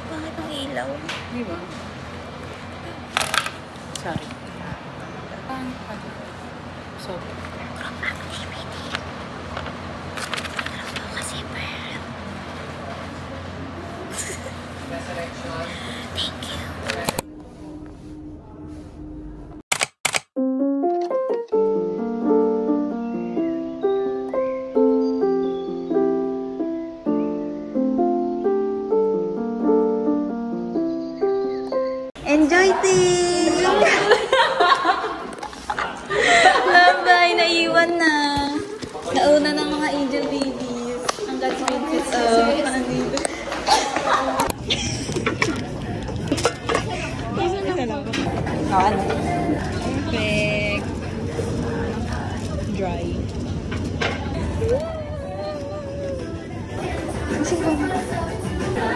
Bakit ang ilaw? Di ba? Sorry. So, thank you. Enjoy thing! Labay, naiwan na. Nauna ng mga angel babies. Ang God's princess. Nandito. Ano? Perfect. Dry.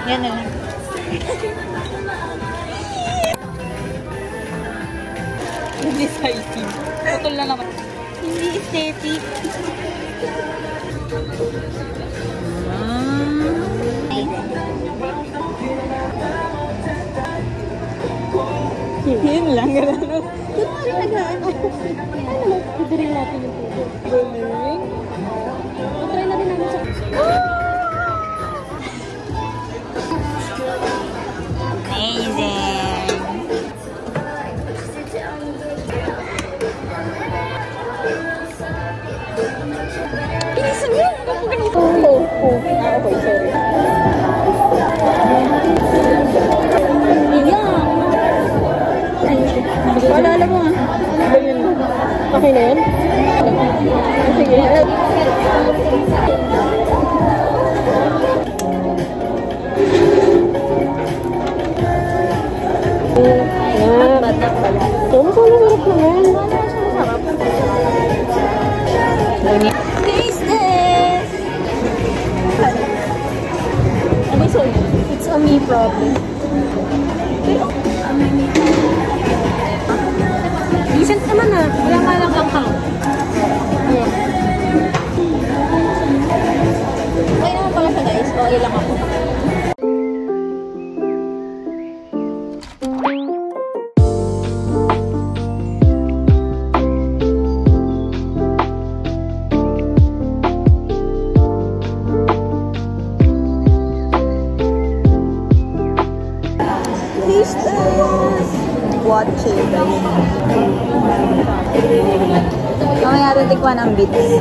Yan na lang. Hindi exciting. Putol na naman. Hindi aesthetic. Yun lang, gano'n. Doon mo rin nag-ano. Ano? Idirin natin yung puto. Burning? Try na rin namin sa... Amazing! Pinisan yun! Ako ganito. Okay, sorry. Paalala mo ah. Okay na yun? Sige. Taste this! It's a me problem. Decent naman na. Wala nga lang lang. Okay naman pala siya guys. Okay lang ako. Watching. Mamaya natin tikman ang bits.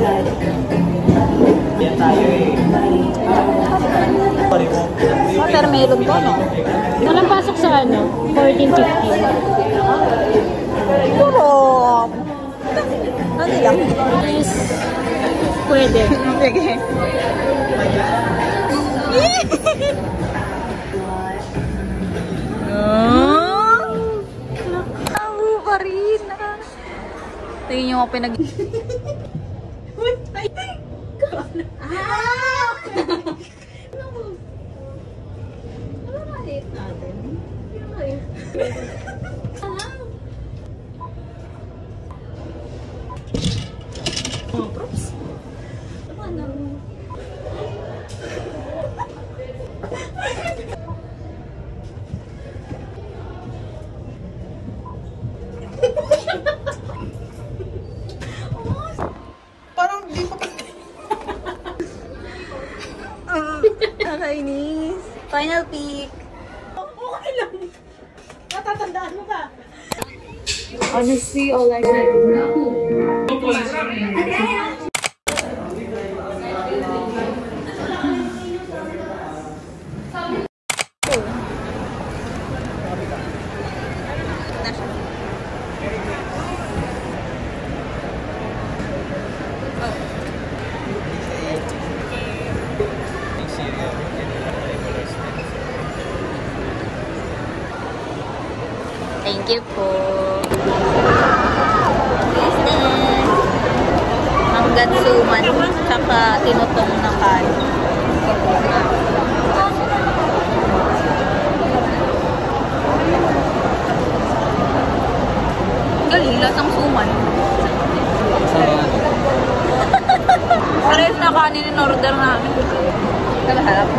Watermelon to, no? Walang pasok sa ano? 14.50. Puro. Ano lang? Yes. Pwede. Sige. Tingin nyo ako pinag... Uy! Ay! Ah! Ano na hit natin? Ano na hit? Oh, props. Ano? Nakainis. Final peak. Okay lang. Natatandaan mo ka. honestly, all I can Thank you po. Hanggang suman, tsaka tinutong na kanin. Galing, lasang suman. Parehas na kanin. kanin in order namin. Kalaharap.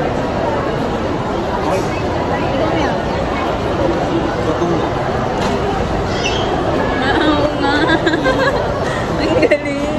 Oo nga. Ang galing.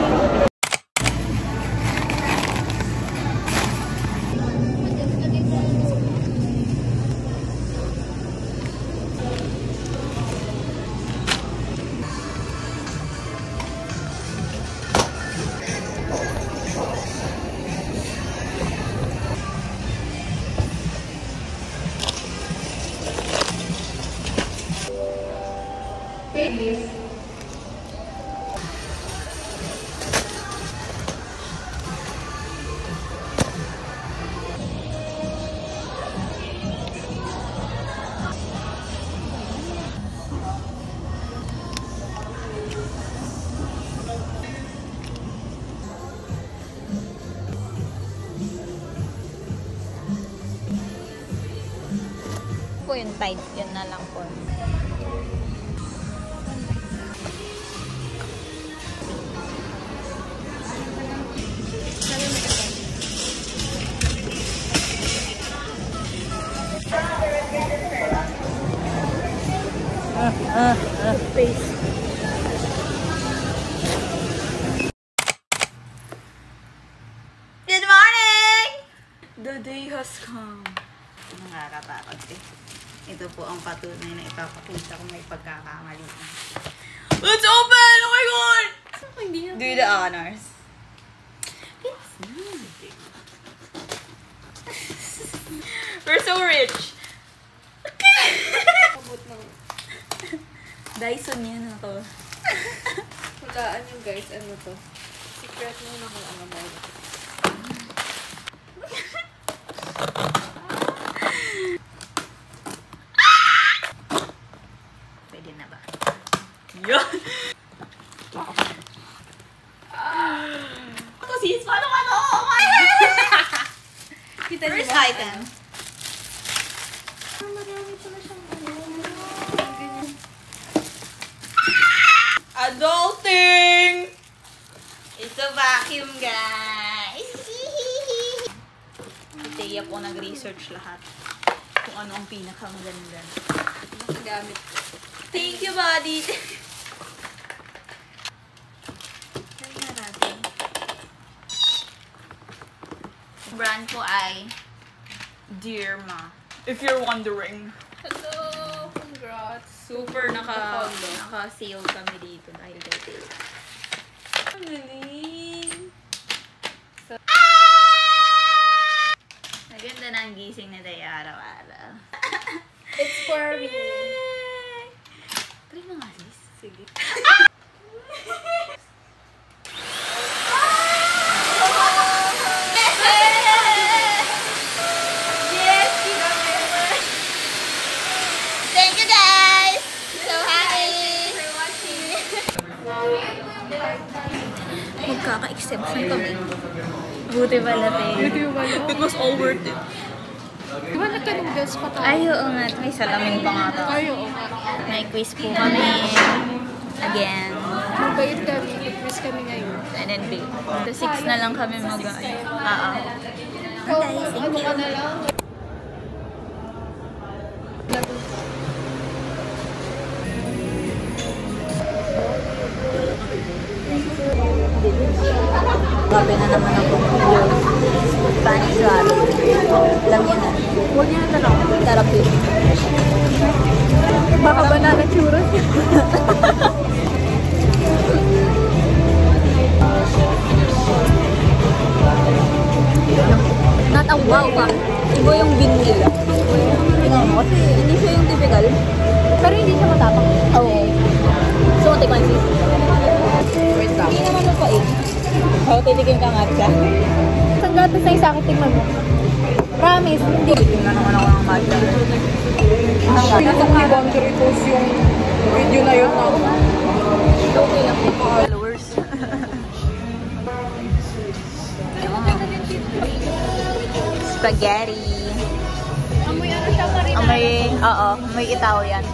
Po yung tight, yun na lang po. Face. Good morning! The day has come. Nakakatakot eh. Ito po ang patunay na ipapakita kung may pagkakamali. Let's open! Oh my God! Do the honors. We're so rich. Dyson yan ako. Hulaan yung guys, ano to? Secret mo na kung ano ba yun. Pwede na ba? Yun! Ako sis, paano ka to? Kita niyo First ba? item. Marami pala siyang ganyan. Adulting! It's a vacuum, guys! Si Thea po nag-research lahat kung ano ang pinakamaganda. Nakagamit ko. Thank you, buddy! Try na natin. Brand po ay Dearma. If you're wondering. Hello! Congrats! Super naka-sale kami dito dahil kay Thea. Ang galing! Maganda na ang gising na tayo araw-araw. It's for me! Try mo nga, sis. Sige. Yes! Thank you, guys! So happy! For watching! Magkaka-exception kami. Buti pala, Tay. It was all worth it. Di ba nagka-noodles pa tayo? Ay, oo nga. May salamin pa nga tayo. Ay, oo nga. May quiz po kami. Again. Mabait kami. Nag-miss kami ngayon. And then, babe. The 6 na lang kami mag-ay. Guys, thank ano you. ka na lang? Grabe na naman ako. Spanish rally. Lang yan na. Huwag niya na lang. Therapy. Baka banana churros. Not a wow pa. Iba yung bean nila. Tingnan mo kasi hindi siya yung typical. Pero hindi siya matapang. Oo. So, tikman sis. Wait lang. Hindi naman mo pa eh. Oo, titikim ka nga siya. Isang gatas na isa akin, tingnan mo. Promise, hindi. Tingnan naman ako ng matcha. Pinatong ni Boundary Post yung video na yun. Okay lang po. Followers. Spaghetti. Amoy ano siya pa rin. Amoy, oo, amoy Italian.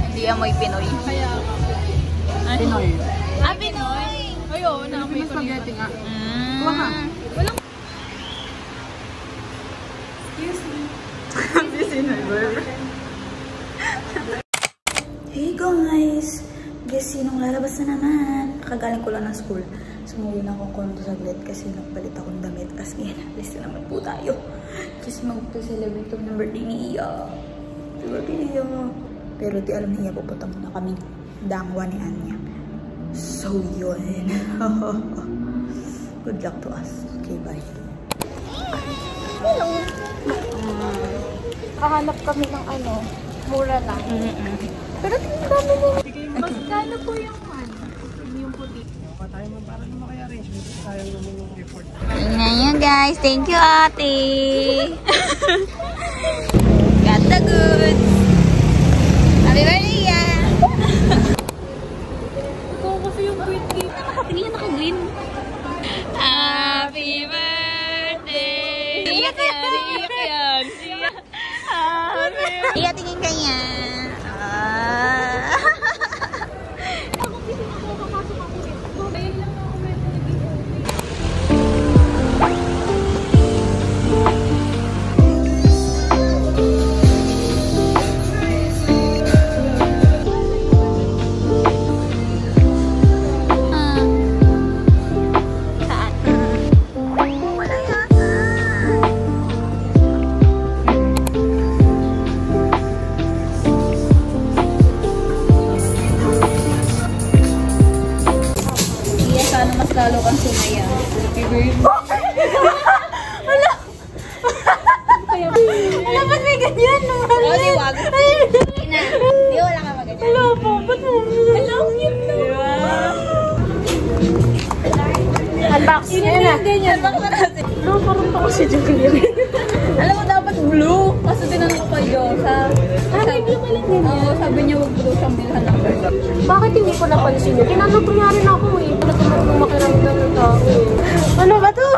Hindi amoy Pinoy. Kaya, Pinoy. Ah, Pinoy! ayaw, na-amoy ko spaghetti nga. Walang na naman. Kagaling ko lang ng school. Sumuwi na akong kondo saglit kasi nagpalit akong damit. As in, alis na naman po tayo. Kasi mag-celebrate ng birthday ni Iya. Birthday ni Iya. Pero di alam ni Iya, pupunta muna kami dangwa ni Anya. So, yun. Good luck to us. Okay, bye. Hello. Kahanap kami ng ano, mura lang. Pero tingnan kami mo. Magkano po yung yung puti? Tayo man para naman kaya arrangement. Sayang naman yung effort. Tingnan nyo guys. Thank you ate. Got the goods. Happy birthday yan. Ito kasi yung green tea. Nakatingin naka-green. Happy birthday. Iyak yan. Iyak yan. Iyak tingin kanya. Lalo kang sumaya. Happy birthday. Wala! Wala, ba't may ganyan naman? Oo, di wag. Ina, di wala ka maganyan. Wala po, ba't mo? Alam, cute na. Unbox. Ayan na. Unbox na natin. No, parang pa kasi Julia. Alam mo, dapat blue. Kasi tinanong ko yun sa... May blue pala din. Oo, sabi niya wag blue siyang bilhan ng birthday. Bakit hindi ko napansin yun? Tinanong ko nga rin ako eh. Wala ko marunong makiramdam ng tao eh. Ano ba to?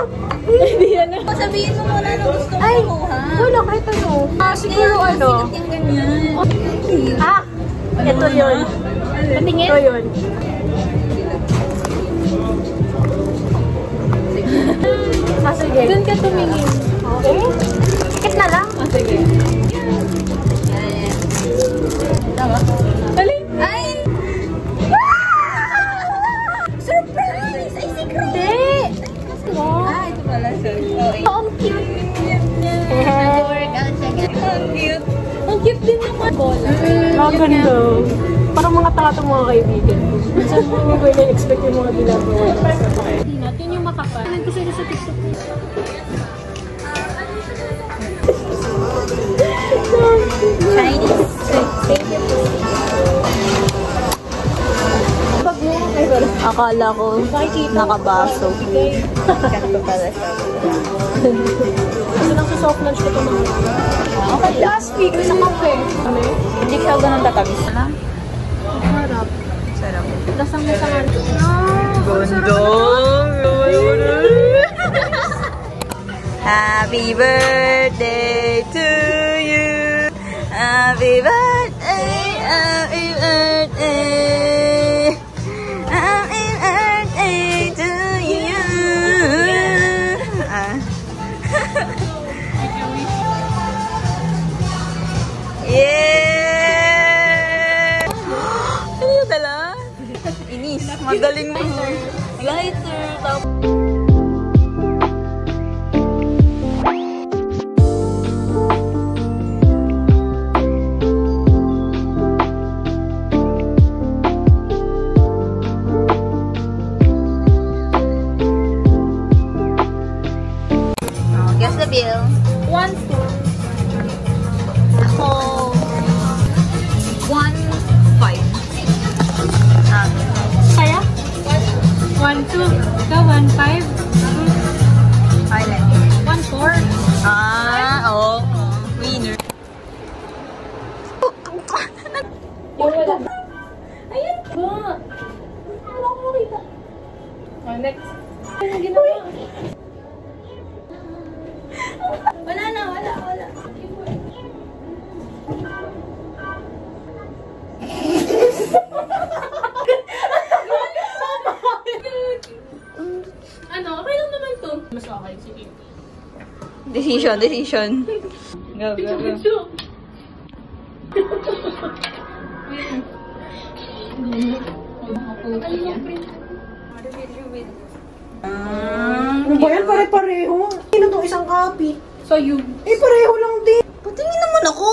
Hindi yan na. Sabihin mo muna na gusto mo Ay, makuha. wala kahit ano. Siguro ano. Sikat yung ganyan. Ito yun. Patingin? Ito yun. Sige. Doon ka tumingin. Okay? Sikit na lang. Sige. Tama? Dali. Ay! Surprise! Ay, secret! Hindi. Ito pala siya. Oh, Ang cute. nag-workout siya. Ang cute. Ang cute din naman. Bola. Maganda. Parang mga tanga itong mga kaibigan. Minsan hindi ko na-expect yung mga ginagawa. Hindi natin yung makapal. Ano ko sila sa TikTok? Chinese. Pag mo, ay sorry. Akala ko nakabaso. Kanto pala siya. Kasi nang soft lunch ko ito mga. Okay lang. Last week, sa kape. Hindi siya ganun tatamis na. Sarap. Sarap. Lasang-lasangan. Happy birthday to you. Happy birthday. Happy birthday. Happy birthday to you. Yeah! Ano yung dala? Inis. Magaling mo. Lighter. Guess the bill. 1, 2. Ako, 1.5. Kaya? 1, 2. Ikaw, 1, 5. Island. 1, 4. Oo. Winner. Wala. Ayan ba? Wala ko makita. Next. Ano ginawa? Wala na, wala. Ano? Okay lang naman to. Mas okay, sige. Decision. Go. Ano ba yan? Pare-pareho. Sino itong isang copy? So, you. Eh, pareho lang din. Patingin naman ako.